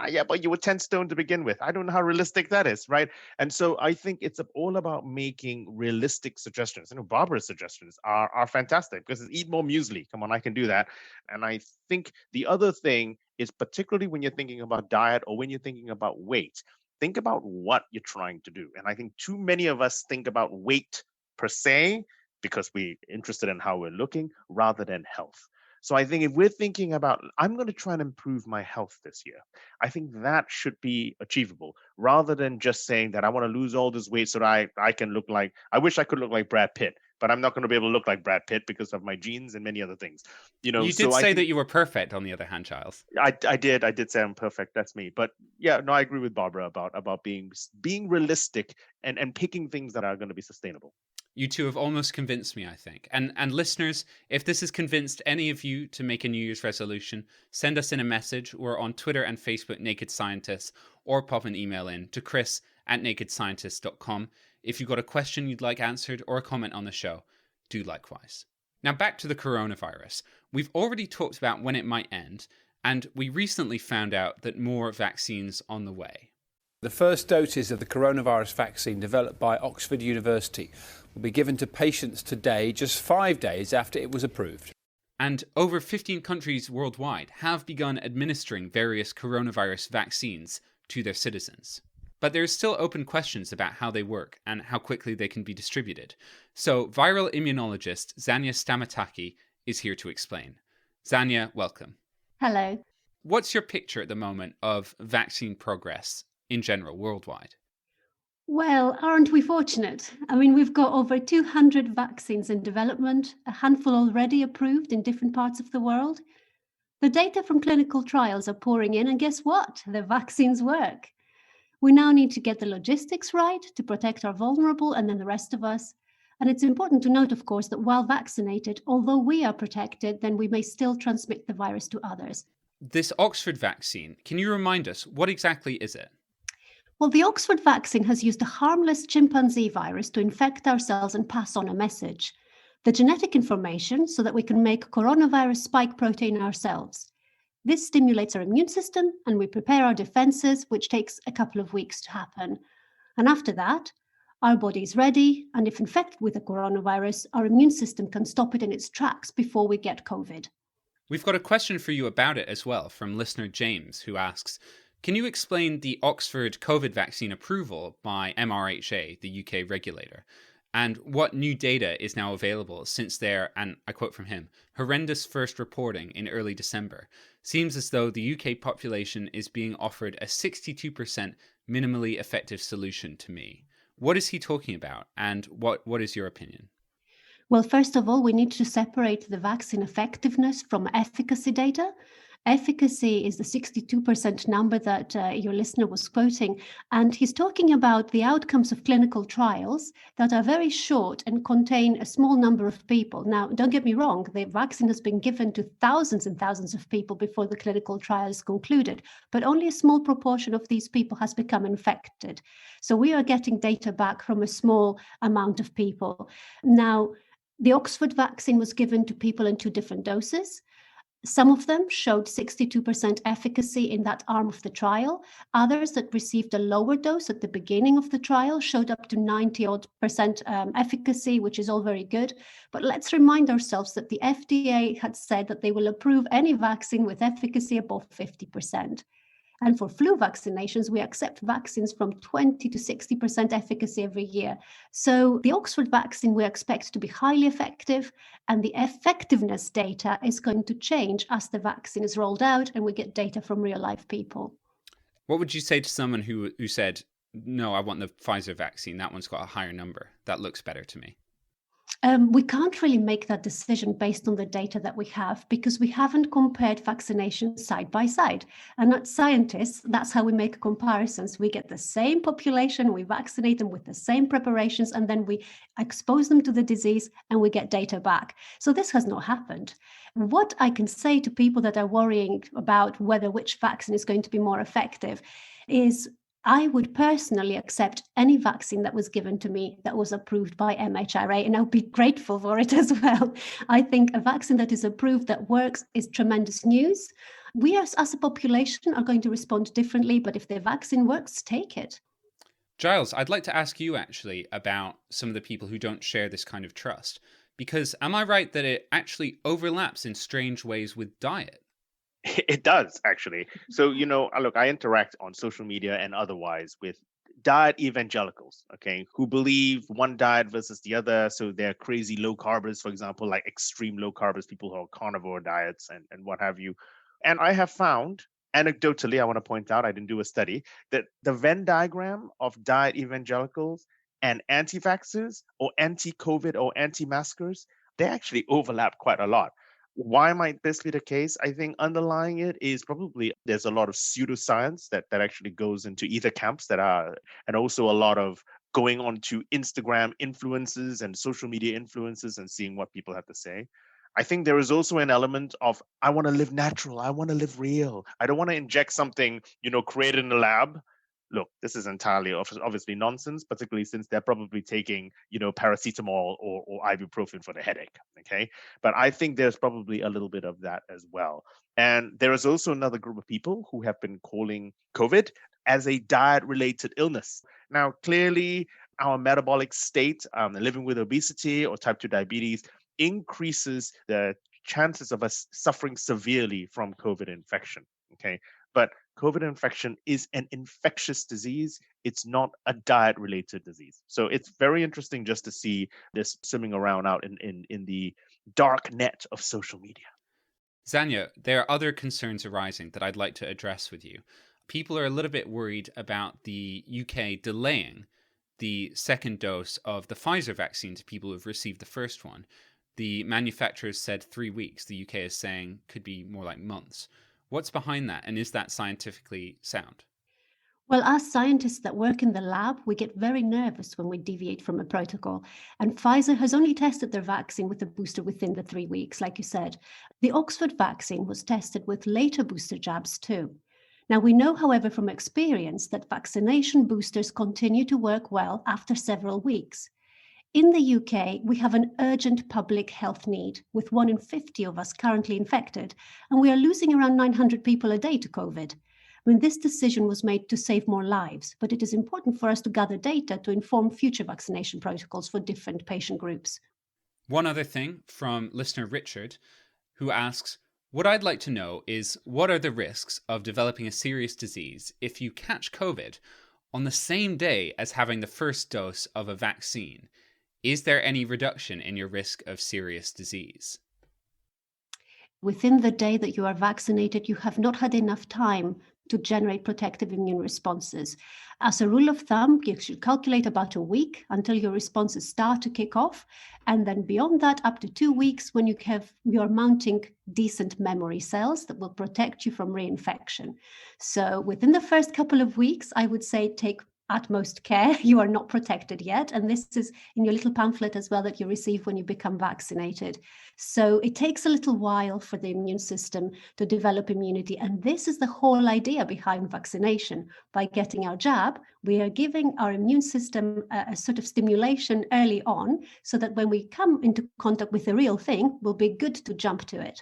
Yeah, but you were 10 stone to begin with. I don't know how realistic that is, right? And so I think it's all about making realistic suggestions. Barbara's suggestions are fantastic because it's eat more muesli. Come on, I can do that. And I think the other thing is, particularly when you're thinking about diet or when you're thinking about weight, think about what you're trying to do. And I think too many of us think about weight per se because we're interested in how we're looking rather than health. So I think if we're thinking about, I'm going to try and improve my health this year, I think that should be achievable rather than just saying that I want to lose all this weight so that I can look like, I wish I could look like Brad Pitt, but I'm not going to be able to look like Brad Pitt because of my genes and many other things. You did say that you were perfect, on the other hand, Giles. I did say I'm perfect. That's me. But yeah, no, I agree with Barbara about being realistic and picking things that are going to be sustainable. You two have almost convinced me, I think. And listeners, if this has convinced any of you to make a New Year's resolution, send us in a message. We're on Twitter and Facebook, Naked Scientists, or pop an email in to chris@nakedscientist.com. If you've got a question you'd like answered or a comment on the show, do likewise. Now back to the coronavirus. We've already talked about when it might end, and we recently found out that more vaccines on the way. The first doses of the coronavirus vaccine developed by Oxford University will be given to patients today, just 5 days after it was approved. And over 15 countries worldwide have begun administering various coronavirus vaccines to their citizens. But there are still open questions about how they work and how quickly they can be distributed. So viral immunologist Zanya Stamataki is here to explain. Zanya, welcome. Hello. What's your picture at the moment of vaccine progress in general, worldwide? Well, aren't we fortunate? I mean, we've got over 200 vaccines in development, a handful already approved in different parts of the world. The data from clinical trials are pouring in, and guess what? The vaccines work. We now need to get the logistics right to protect our vulnerable and then the rest of us. And it's important to note, of course, that while vaccinated, although we are protected, then we may still transmit the virus to others. This Oxford vaccine, can you remind us, what exactly is it? Well, the Oxford vaccine has used a harmless chimpanzee virus to infect our cells and pass on a message, the genetic information, so that we can make coronavirus spike protein ourselves. This stimulates our immune system and we prepare our defenses, which takes a couple of weeks to happen. And after that, our body is ready, and if infected with the coronavirus, our immune system can stop it in its tracks before we get COVID. We've got a question for you about it as well from listener James, who asks, can you explain the Oxford COVID vaccine approval by MRHA, the UK regulator, and what new data is now available since their, and I quote from him, horrendous first reporting in early December? Seems as though the UK population is being offered a 62% minimally effective solution to me. What is he talking about, and what is your opinion? Well, first of all, we need to separate the vaccine effectiveness from efficacy data. Efficacy is the 62% number that your listener was quoting, and he's talking about the outcomes of clinical trials that are very short and contain a small number of people. Now, don't get me wrong, the vaccine has been given to thousands and thousands of people before the clinical trial is concluded, but only a small proportion of these people has become infected. So we are getting data back from a small amount of people. Now, the Oxford vaccine was given to people in 2 different doses. Some of them showed 62% efficacy in that arm of the trial. Others that received a lower dose at the beginning of the trial showed up to 90% efficacy, which is all very good. But let's remind ourselves that the FDA had said that they will approve any vaccine with efficacy above 50%. And for flu vaccinations, we accept vaccines from 20 to 60% efficacy every year. So the Oxford vaccine we expect to be highly effective, and the effectiveness data is going to change as the vaccine is rolled out and we get data from real life people. What would you say to someone who said, no, I want the Pfizer vaccine, that one's got a higher number, that looks better to me? We can't really make that decision based on the data that we have because we haven't compared vaccinations side by side. And as scientists, that's how we make comparisons. We get the same population, we vaccinate them with the same preparations, and then we expose them to the disease and we get data back. So this has not happened. What I can say to people that are worrying about whether which vaccine is going to be more effective is I would personally accept any vaccine that was given to me that was approved by MHRA, and I'll be grateful for it as well. I think a vaccine that is approved, that works, is tremendous news. We as a population are going to respond differently, but if the vaccine works, take it. Giles, I'd like to ask you actually about some of the people who don't share this kind of trust. Because am I right that it actually overlaps in strange ways with diet? It does, actually. So, look, I interact on social media and otherwise with diet evangelicals, okay, who believe one diet versus the other. So they're crazy low carbers, for example, like extreme low carbers, people who are carnivore diets and what have you. And I have found, anecdotally, I want to point out, I didn't do a study, that the Venn diagram of diet evangelicals and anti-vaxxers or anti-COVID or anti-maskers, they actually overlap quite a lot. Why might this be the case? I think underlying it is probably there's a lot of pseudoscience that actually goes into either camps and also a lot of going on to Instagram influencers and social media influencers and seeing what people have to say. I think there is also an element of, I want to live natural. I want to live real. I don't want to inject something, created in the lab. Look, this is entirely obviously nonsense, particularly since they're probably taking, paracetamol or ibuprofen for the headache, okay? But I think there's probably a little bit of that as well. And there is also another group of people who have been calling COVID as a diet-related illness. Now, clearly, our metabolic state, living with obesity or type 2 diabetes, increases the chances of us suffering severely from COVID infection, okay? But COVID infection is an infectious disease. It's not a diet-related disease. So it's very interesting just to see this swimming around out in the dark net of social media. Zanya, there are other concerns arising that I'd like to address with you. People are a little bit worried about the UK delaying the second dose of the Pfizer vaccine to people who've received the first one. The manufacturers said 3 weeks. The UK is saying could be more like months. What's behind that, and is that scientifically sound? Well, as scientists that work in the lab, we get very nervous when we deviate from a protocol. And Pfizer has only tested their vaccine with a booster within the 3 weeks, like you said. The Oxford vaccine was tested with later booster jabs too. Now, we know, however, from experience that vaccination boosters continue to work well after several weeks. In the UK, we have an urgent public health need, with 1 in 50 of us currently infected, and we are losing around 900 people a day to COVID. This decision was made to save more lives, but it is important for us to gather data to inform future vaccination protocols for different patient groups. One other thing from listener Richard, who asks, what I'd like to know is what are the risks of developing a serious disease if you catch COVID on the same day as having the first dose of a vaccine? Is there any reduction in your risk of serious disease? Within the day that you are vaccinated, you have not had enough time to generate protective immune responses. As a rule of thumb, you should calculate about a week until your responses start to kick off. And then beyond that, up to 2 weeks when you're mounting decent memory cells that will protect you from reinfection. So within the first couple of weeks, I would say take utmost care. You are not protected yet. And this is in your little pamphlet as well that you receive when you become vaccinated. So it takes a little while for the immune system to develop immunity. And this is the whole idea behind vaccination. By getting our jab, we are giving our immune system a sort of stimulation early on so that when we come into contact with the real thing, we'll be good to jump to it.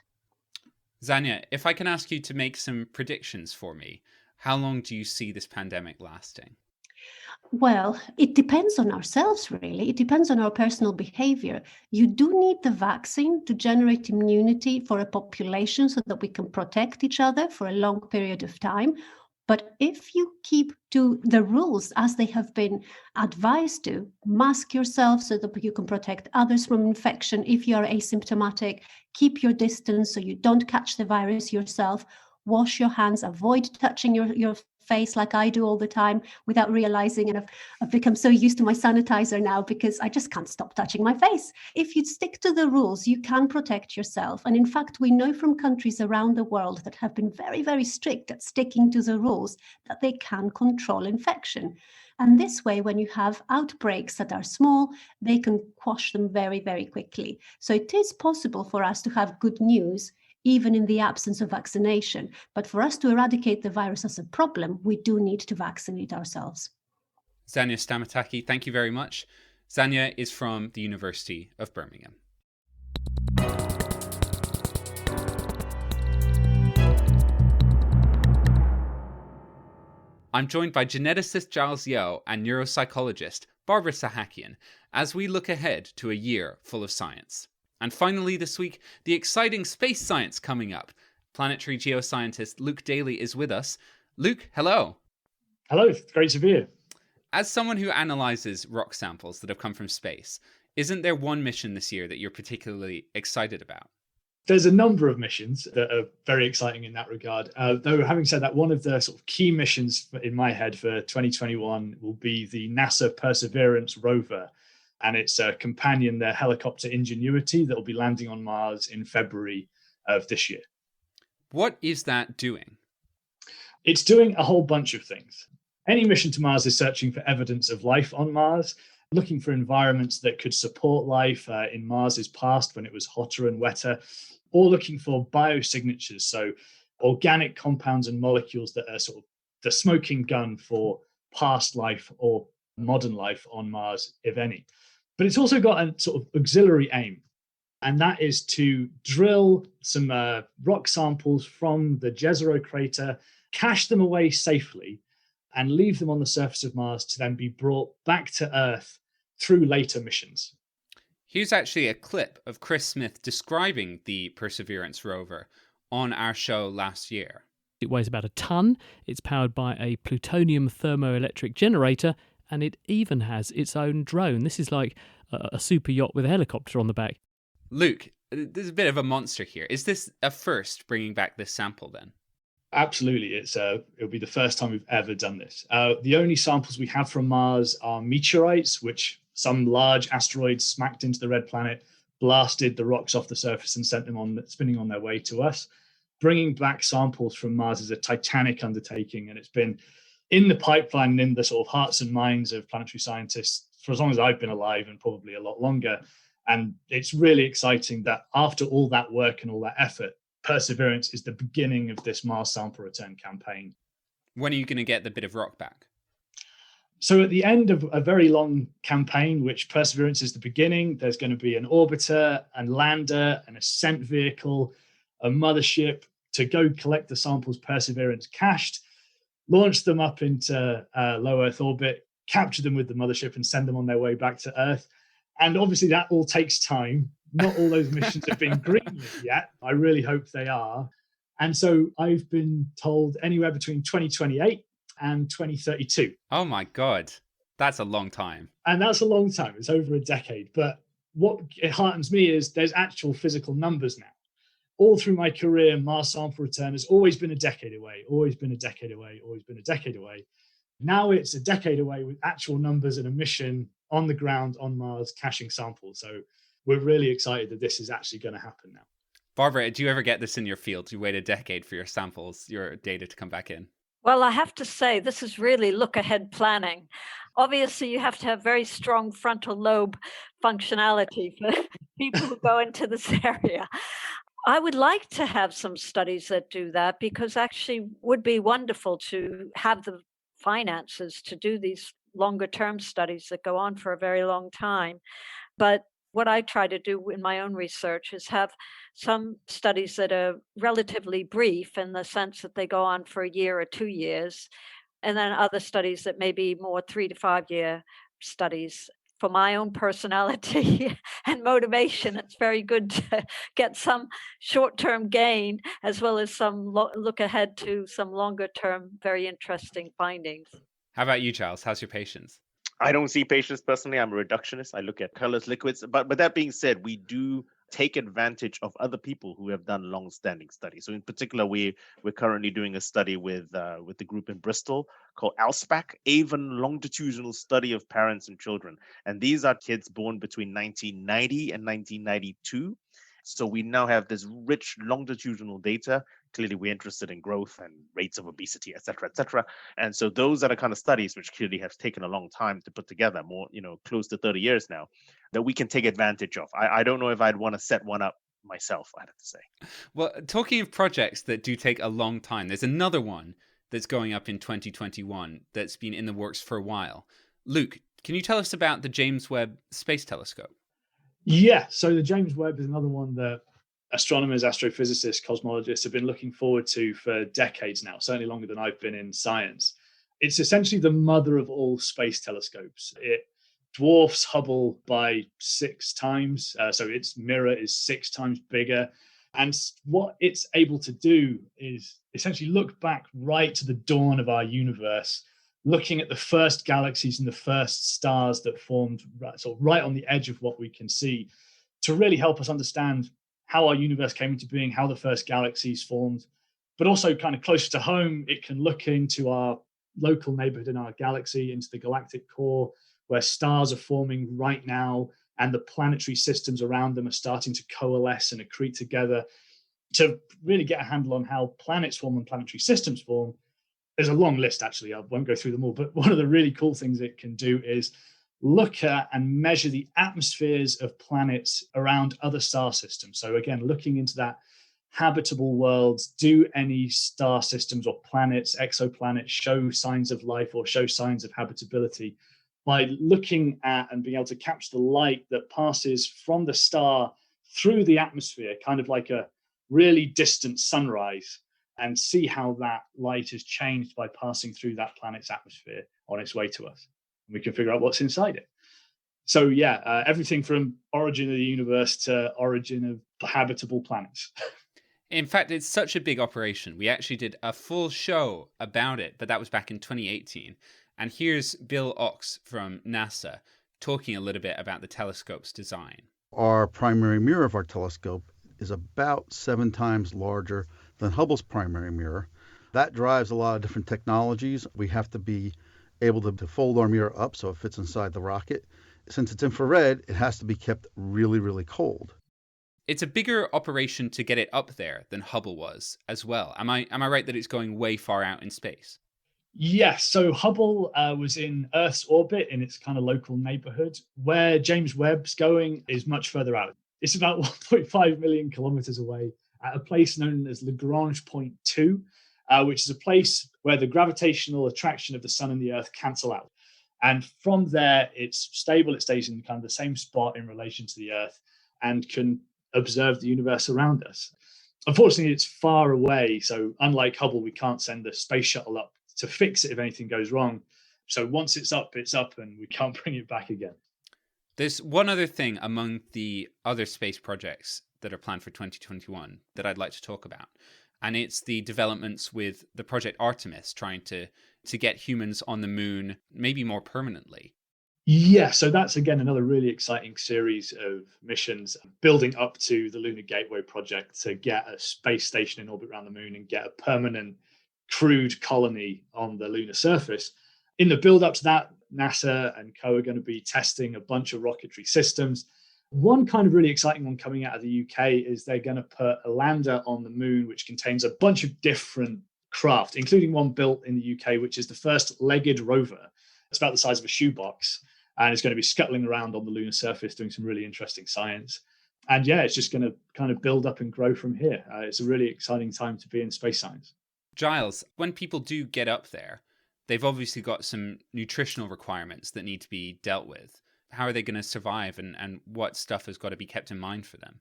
Zanya, if I can ask you to make some predictions for me, how long do you see this pandemic lasting? Well, it depends on ourselves, really. It depends on our personal behavior. You do need the vaccine to generate immunity for a population so that we can protect each other for a long period of time. But if you keep to the rules as they have been advised to, mask yourself so that you can protect others from infection if you are asymptomatic, keep your distance so you don't catch the virus yourself, wash your hands, avoid touching your face like I do all the time without realizing. And I've become so used to my sanitizer now because I just can't stop touching my face. If you stick to the rules, you can protect yourself. And in fact, we know from countries around the world that have been very, very strict at sticking to the rules that they can control infection. And this way, when you have outbreaks that are small, they can quash them very, very quickly. So it is possible for us to have good news even in the absence of vaccination. But for us to eradicate the virus as a problem, we do need to vaccinate ourselves. Zanya Stamataki, thank you very much. Zanya is from the University of Birmingham. I'm joined by geneticist Giles Yeo and neuropsychologist Barbara Sahakian as we look ahead to a year full of science. And finally this week, the exciting space science coming up. Planetary geoscientist Luke Daly is with us. Luke, hello. Hello, it's great to be here. As someone who analyzes rock samples that have come from space, isn't there one mission this year that you're particularly excited about? There's a number of missions that are very exciting in that regard. Though, having said that, one of the sort of key missions in my head for 2021 will be the NASA Perseverance rover. And it's a companion, the helicopter Ingenuity, that will be landing on Mars in February of this year. What is that doing? It's doing a whole bunch of things. Any mission to Mars is searching for evidence of life on Mars, looking for environments that could support life in Mars's past when it was hotter and wetter, or looking for biosignatures, so organic compounds and molecules that are sort of the smoking gun for past life or modern life on Mars, if any. But it's also got a sort of auxiliary aim, and that is to drill some rock samples from the Jezero crater, cache them away safely, and leave them on the surface of Mars to then be brought back to Earth through later missions. Here's actually a clip of Chris Smith describing the Perseverance rover on our show last year. It weighs about a ton, it's powered by a plutonium thermoelectric generator, and it even has its own drone. This is like a super yacht with a helicopter on the back. Luke, there's a bit of a monster here. Is this a first, bringing back this sample then? Absolutely. It'll be the first time we've ever done this. The only samples we have from Mars are meteorites, which some large asteroids smacked into the red planet, blasted the rocks off the surface and sent them spinning on their way to us. Bringing back samples from Mars is a titanic undertaking, and it's been in the pipeline and in the sort of hearts and minds of planetary scientists for as long as I've been alive, and probably a lot longer. And it's really exciting that after all that work and all that effort, Perseverance is the beginning of this Mars sample return campaign. When are you going to get the bit of rock back? So at the end of a very long campaign, which Perseverance is the beginning, there's going to be an orbiter and lander, an ascent vehicle, a mothership to go collect the samples Perseverance cached, launch them up into low Earth orbit, capture them with the mothership and send them on their way back to Earth. And obviously that all takes time. Not all those missions have been greenlit yet. I really hope they are. And so I've been told anywhere between 2028 and 2032. Oh my God, that's a long time. And that's a long time. It's over a decade. But what it heartens me is there's actual physical numbers now. All through my career, Mars sample return has always been a decade away, always been a decade away, always been a decade away. Now it's a decade away with actual numbers and a mission on the ground on Mars caching samples. So we're really excited that this is actually going to happen now. Barbara, do you ever get this in your field? Do you wait a decade for your samples, your data to come back in? Well, I have to say, this is really look-ahead planning. Obviously, you have to have very strong frontal lobe functionality for people who go into this area. I would like to have some studies that do that, because actually would be wonderful to have the finances to do these longer term studies that go on for a very long time. But what I try to do in my own research is have some studies that are relatively brief in the sense that they go on for a year or 2 years, and then other studies that may be more 3 to 5 year studies for my own personality and motivation, it's very good to get some short-term gain as well as some look ahead to some longer-term, very interesting findings. How about you, Giles? How's your patience? I don't see patients personally. I'm a reductionist. I look at colorless liquids. But that being said, we do take advantage of other people who have done long-standing studies. So in particular, we're currently doing a study with the group in Bristol called ALSPAC, Avon Longitudinal Study of Parents and Children. And these are kids born between 1990 and 1992. So we now have this rich longitudinal data. Clearly, we're interested in growth and rates of obesity, et cetera, et cetera. And so those are the kind of studies which clearly have taken a long time to put together, more, close to 30 years now, that we can take advantage of. I don't know if I'd want to set one up myself, I'd have to say. Well, talking of projects that do take a long time, there's another one that's going up in 2021 that's been in the works for a while. Luke, can you tell us about the James Webb Space Telescope? Yeah, so the James Webb is another one that astronomers, astrophysicists, cosmologists have been looking forward to for decades now, certainly longer than I've been in science. It's essentially the mother of all space telescopes. It dwarfs Hubble by 6 times, so its mirror is 6 times bigger. And what it's able to do is essentially look back right to the dawn of our universe, looking at the first galaxies and the first stars that formed right on the edge of what we can see, to really help us understand how our universe came into being, how the first galaxies formed. But also kind of closer to home, it can look into our local neighborhood in our galaxy, into the galactic core, where stars are forming right now and the planetary systems around them are starting to coalesce and accrete together, to really get a handle on how planets form and planetary systems form. There's a long list, actually. I won't go through them all, but one of the really cool things it can do is look at and measure the atmospheres of planets around other star systems. So again, looking into that habitable worlds, do any star systems or planets, exoplanets, show signs of life or show signs of habitability by looking at and being able to capture the light that passes from the star through the atmosphere, kind of like a really distant sunrise, and see how that light is changed by passing through that planet's atmosphere on its way to us. And we can figure out what's inside it. So yeah, everything from origin of the universe to origin of habitable planets. In fact, it's such a big operation. We actually did a full show about it, but that was back in 2018. And here's Bill Ox from NASA talking a little bit about the telescope's design. Our primary mirror of our telescope is about 7 times larger than Hubble's primary mirror. That drives a lot of different technologies. We have to be able to fold our mirror up so it fits inside the rocket. Since it's infrared, it has to be kept really, really cold. It's a bigger operation to get it up there than Hubble was as well. Am I right that it's going way far out in space? Yes, so Hubble was in Earth's orbit in its kind of local neighborhood. Where James Webb's going is much further out. It's about 1.5 million kilometers away at a place known as Lagrange Point 2, which is a place where the gravitational attraction of the sun and the Earth cancel out. And from there, it's stable. It stays in kind of the same spot in relation to the Earth and can observe the universe around us. Unfortunately, it's far away. So unlike Hubble, we can't send the space shuttle up to fix it if anything goes wrong. So once it's up, and we can't bring it back again. There's one other thing among the other space projects that are planned for 2021 that I'd like to talk about. And it's the developments with the Project Artemis, trying to get humans on the moon, maybe more permanently. Yeah, so that's, again, another really exciting series of missions building up to the Lunar Gateway project to get a space station in orbit around the moon and get a permanent crewed colony on the lunar surface. In the build up to that, NASA and co are going to be testing a bunch of rocketry systems. One kind of really exciting one coming out of the UK is they're going to put a lander on the moon, which contains a bunch of different craft, including one built in the UK, which is the first legged rover. It's about the size of a shoebox, and it's going to be scuttling around on the lunar surface doing some really interesting science. And yeah, it's just going to kind of build up and grow from here. It's a really exciting time to be in space science. Giles, when people do get up there, they've obviously got some nutritional requirements that need to be dealt with. How are they going to survive, and what stuff has got to be kept in mind for them?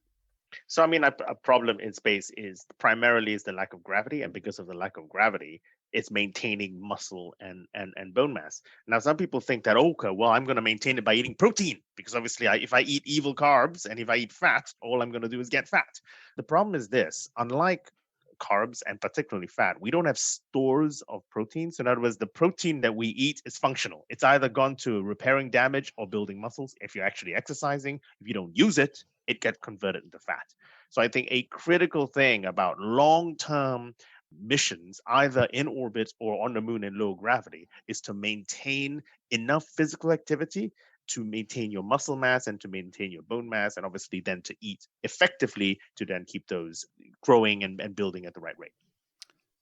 So, I mean, a problem in space is primarily the lack of gravity. And because of the lack of gravity, it's maintaining muscle and bone mass. Now, some people think that, okay, well, I'm going to maintain it by eating protein, because obviously if I eat evil carbs and if I eat fat, all I'm going to do is get fat. The problem is this: unlike carbs and particularly fat, we don't have stores of protein. So in other words, the protein that we eat is functional. It's either gone to repairing damage or building muscles. If you're actually exercising, if you don't use it, it gets converted into fat. So I think a critical thing about long-term missions, either in orbit or on the moon in low gravity, is to maintain enough physical activity to maintain your muscle mass and to maintain your bone mass, and obviously then to eat effectively to then keep those growing and building at the right rate.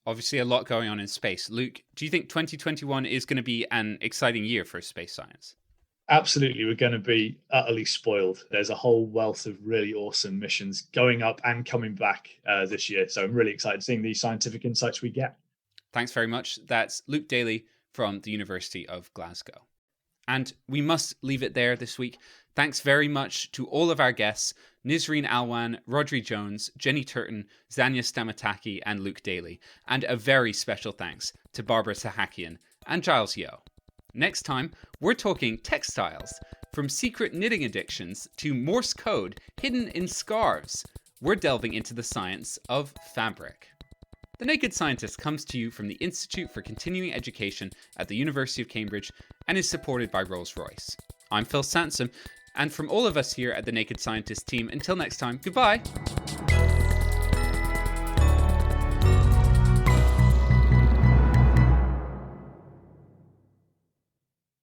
Obviously, a lot going on in space. Luke, do you think 2021 is going to be an exciting year for space science? Absolutely, we're going to be utterly spoiled. There's a whole wealth of really awesome missions going up and coming back this year. So I'm really excited seeing the scientific insights we get. Thanks very much. That's Luke Daly from the University of Glasgow. And we must leave it there this week. Thanks very much to all of our guests, Nisreen Alwan, Rodri Jones, Jenny Turton, Zanya Stamataki, and Luke Daly. And a very special thanks to Barbara Sahakian and Giles Yeo. Next time, we're talking textiles, from secret knitting addictions to Morse code hidden in scarves. We're delving into the science of fabric. The Naked Scientist comes to you from the Institute for Continuing Education at the University of Cambridge and is supported by Rolls-Royce. I'm Phil Sansom, and from all of us here at the Naked Scientist team, until next time, goodbye!